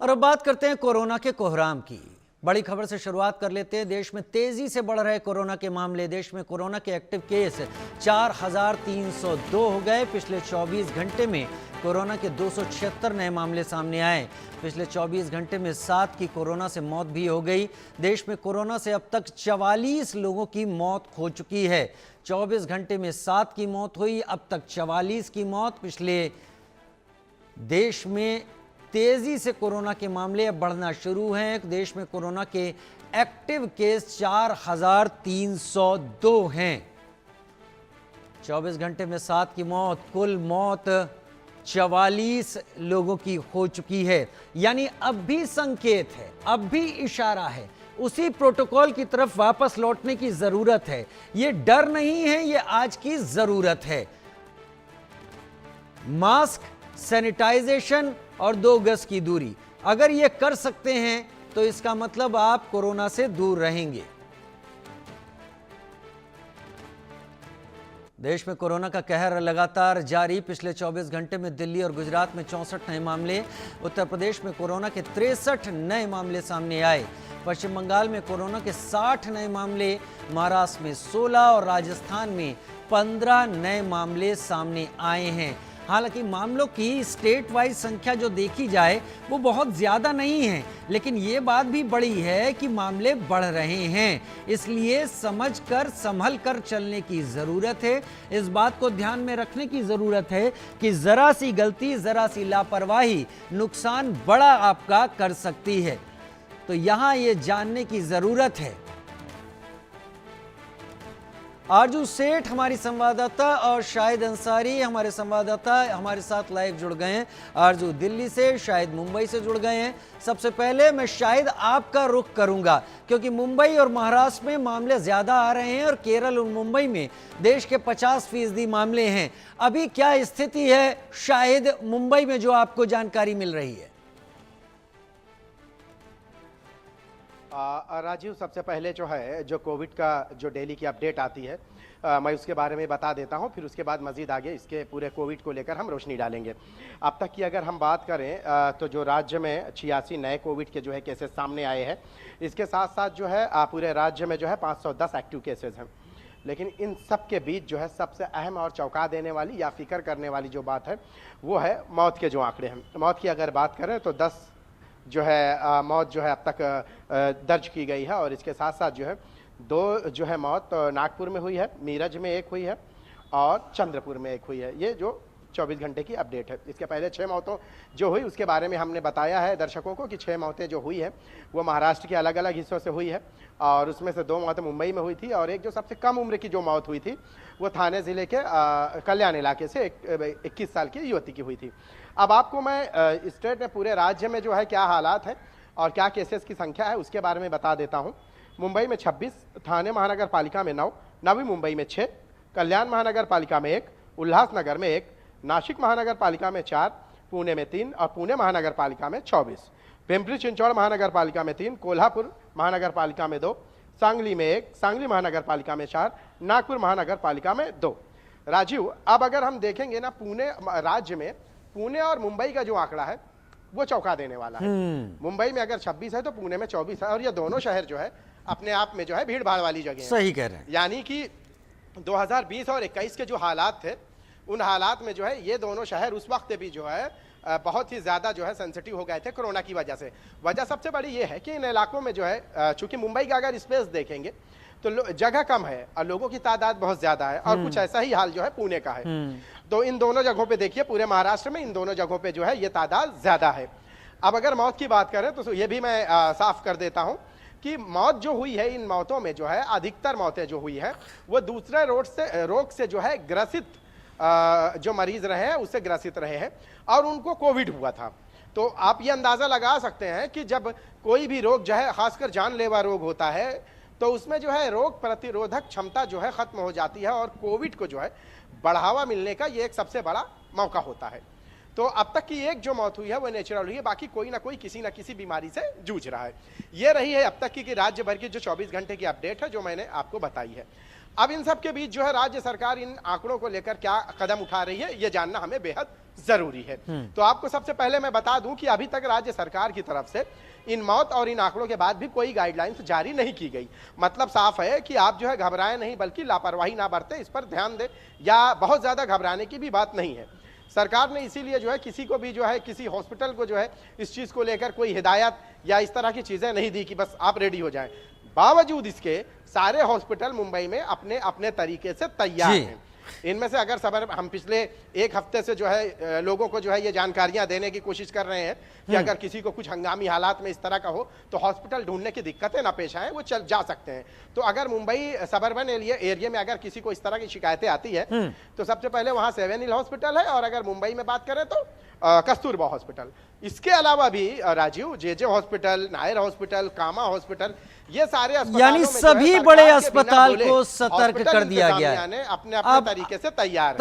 और अब बात करते हैं कोरोना के कोहराम की। बड़ी खबर से शुरुआत कर लेते हैं। देश में तेजी से बढ़ रहे कोरोना के मामले। देश में कोरोना के एक्टिव केस 4,302 हो गए। पिछले 24 घंटे में कोरोना के 276 नए मामले सामने आए। पिछले 24 घंटे में 7 की कोरोना से मौत भी हो गई। देश में कोरोना से अब तक 44 लोगों की मौत हो चुकी है। 24 घंटे में 7 की मौत हुई, अब तक 44 की मौत। पिछले देश में तेजी से कोरोना के मामले अब बढ़ना शुरू हैं। देश में कोरोना के एक्टिव केस 4,302 हैं। 24 घंटे में 7 की मौत, कुल मौत 44 लोगों की हो चुकी है। यानी अब भी संकेत है, अब भी इशारा है, उसी प्रोटोकॉल की तरफ वापस लौटने की जरूरत है। ये डर नहीं है, ये आज की जरूरत है। मास्क, सैनिटाइजेशन और 2 गज की दूरी, अगर ये कर सकते हैं तो इसका मतलब आप कोरोना से दूर रहेंगे। देश में कोरोना का कहर लगातार जारी। पिछले 24 घंटे में दिल्ली और गुजरात में 64 नए मामले, उत्तर प्रदेश में कोरोना के 63 नए मामले सामने आए। पश्चिम बंगाल में कोरोना के 60 नए मामले, महाराष्ट्र में 16 और राजस्थान में 15 नए मामले सामने आए हैं। हालांकि मामलों की स्टेट वाइज संख्या जो देखी जाए वो बहुत ज़्यादा नहीं है, लेकिन ये बात भी बड़ी है कि मामले बढ़ रहे हैं। इसलिए समझकर संभल कर चलने की ज़रूरत है। इस बात को ध्यान में रखने की ज़रूरत है कि ज़रा सी गलती, ज़रा सी लापरवाही नुकसान बड़ा आपका कर सकती है। तो यहाँ ये जानने की ज़रूरत है। आरजू सेठ हमारी संवाददाता और शाहिद अंसारी हमारे संवाददाता हमारे साथ लाइव जुड़ गए हैं। आरजू दिल्ली से, शाहिद मुंबई से जुड़ गए हैं। सबसे पहले मैं शाहिद आपका रुख करूंगा, क्योंकि मुंबई और महाराष्ट्र में मामले ज्यादा आ रहे हैं और केरल और मुंबई में देश के 50% मामले हैं। अभी क्या स्थिति है शाहिद मुंबई में, जो आपको जानकारी मिल रही है? राजीव, सबसे पहले जो है जो कोविड का जो डेली की अपडेट आती है मैं उसके बारे में बता देता हूं, फिर उसके बाद मजीद आगे इसके पूरे कोविड को लेकर हम रोशनी डालेंगे। अब तक की अगर हम बात करें तो जो राज्य में 86 नए कोविड के जो है केसेस सामने आए हैं। इसके साथ साथ जो है पूरे राज्य में जो है 510 एक्टिव केसेस हैं। लेकिन इन सब के बीच जो है सबसे अहम और चौंका देने वाली या फिक्र करने वाली जो बात है वो है मौत के जो आंकड़े हैं। मौत की अगर बात करें तो 10 जो है मौत जो है अब तक दर्ज की गई है, और इसके साथ साथ जो है 2 जो है मौत नागपुर में हुई है, मीरज में 1 हुई है और चंद्रपुर में 1 हुई है। ये जो 24 घंटे की अपडेट है। इसके पहले 6 मौतों जो हुई उसके बारे में हमने बताया है दर्शकों को कि 6 मौतें जो हुई है वो महाराष्ट्र के अलग अलग हिस्सों से हुई है, और उसमें से 2 मौतें मुंबई में हुई थी, और एक जो सबसे कम उम्र की जो मौत हुई थी वो थाने ज़िले के कल्याण इलाके से 21 साल की युवती की हुई थी। अब आपको मैं स्टेट में पूरे राज्य में जो है क्या हालात है और क्या केसेस की संख्या है उसके बारे में बता देता हूँ। मुंबई में 26, थाने महानगर पालिका में 9, नवी मुंबई में 6, कल्याण महानगर पालिका में 1, उल्लासनगर में 1, नासिक महानगर पालिका में 4, पुणे में 3 और पुणे महानगर पालिका में 24, पिंपरी चिंचवड़ महानगर पालिका में 3, कोल्हापुर महानगर पालिका में 2, सांगली में 1, सांगली महानगर पालिका में 4, नागपुर महानगर पालिका में 2। राजीव, अब अगर हम देखेंगे ना पुणे राज्य में पुणे और मुंबई का जो आंकड़ा है वो चौंका देने वाला है। मुंबई में अगर 26 है तो पुणे में 24 है, और ये दोनों शहर जो है अपने आप में जो है भीड़ भाड़ वाली जगह है। सही कह रहे हैं। यानी कि 2020 और 21 के जो हालात थे उन हालात में जो है ये दोनों शहर उस वक्त भी जो है बहुत ही ज़्यादा जो है सेंसिटिव हो गए थे कोरोना की वजह से। वजह सबसे बड़ी ये है कि इन इलाकों में जो है चूंकि मुंबई का अगर स्पेस देखेंगे तो जगह कम है और लोगों की तादाद बहुत ज़्यादा है, और कुछ ऐसा ही हाल जो है पुणे का है। तो इन दोनों जगहों पे देखिए, पूरे महाराष्ट्र में इन दोनों जगहों पे जो है ये तादाद ज़्यादा है। अब अगर मौत की बात करें तो ये भी मैं साफ कर देता हूँ कि मौत जो हुई है, इन मौतों में जो है अधिकतर मौतें जो हुई है वो दूसरे रोग से जो है ग्रसित जो मरीज रहे हैं उससे ग्रसित रहे हैं, और उनको कोविड हुआ था। तो आप ये अंदाज़ा लगा सकते हैं कि जब कोई भी रोग जो है खासकर जानलेवा रोग होता है तो उसमें जो है रोग प्रतिरोधक क्षमता जो है खत्म हो जाती है, और कोविड को जो है बढ़ावा मिलने का ये एक सबसे बड़ा मौका होता है। तो अब तक की एक जो मौत हुई है वो नेचुरल हुई है, बाकी कोई ना कोई किसी ना किसी बीमारी से जूझ रहा है। ये रही है अब तक की राज्य भर की जो 24 घंटे की अपडेट है जो मैंने आपको बताई है। अब इन सब के बीच जो है राज्य सरकार इन आंकड़ों को लेकर क्या कदम उठा रही है, ये जानना हमें बेहद जरूरी है। तो आपको सबसे पहले मैं बता दूं कि अभी तक राज्य सरकार की तरफ से इन मौत और इन आंकड़ों के बाद भी कोई गाइडलाइंस जारी नहीं की गई। मतलब साफ है कि आप जो है घबराएं नहीं, बल्कि लापरवाही ना बरतें, इस पर ध्यान दें, या बहुत ज्यादा घबराने की भी बात नहीं है। सरकार ने इसीलिए जो है किसी को भी जो है, किसी हॉस्पिटल को जो है इस चीज को लेकर कोई हिदायत या इस तरह की चीजें नहीं दी कि बस आप रेडी हो जाएं। बावजूद इसके सारे हॉस्पिटल मुंबई में अपने अपने तरीके से तैयार हैं। इनमें से अगर सबर हम पिछले एक हफ्ते से जो है लोगों को जो है ये जानकारियां देने की कोशिश कर रहे हैं कि अगर किसी को कुछ हंगामी हालात में इस तरह का हो तो हॉस्पिटल ढूंढने की दिक्कतें ना पेश आए, वो चल जा सकते हैं। तो अगर मुंबई सबर्बन एरिया में अगर किसी को इस तरह की शिकायतें आती है तो सबसे पहले वहां 7 हिल हॉस्पिटल है, और अगर मुंबई में बात करें तो कस्तूरबा हॉस्पिटल। इसके अलावा भी राजीव, जे हॉस्पिटल, नायर हॉस्पिटल, कामा हॉस्पिटल, ये सारे यानी सभी बड़े अस्पताल को सतर्क कर दिया गया है, अपने अपने तरीके से तैयार है।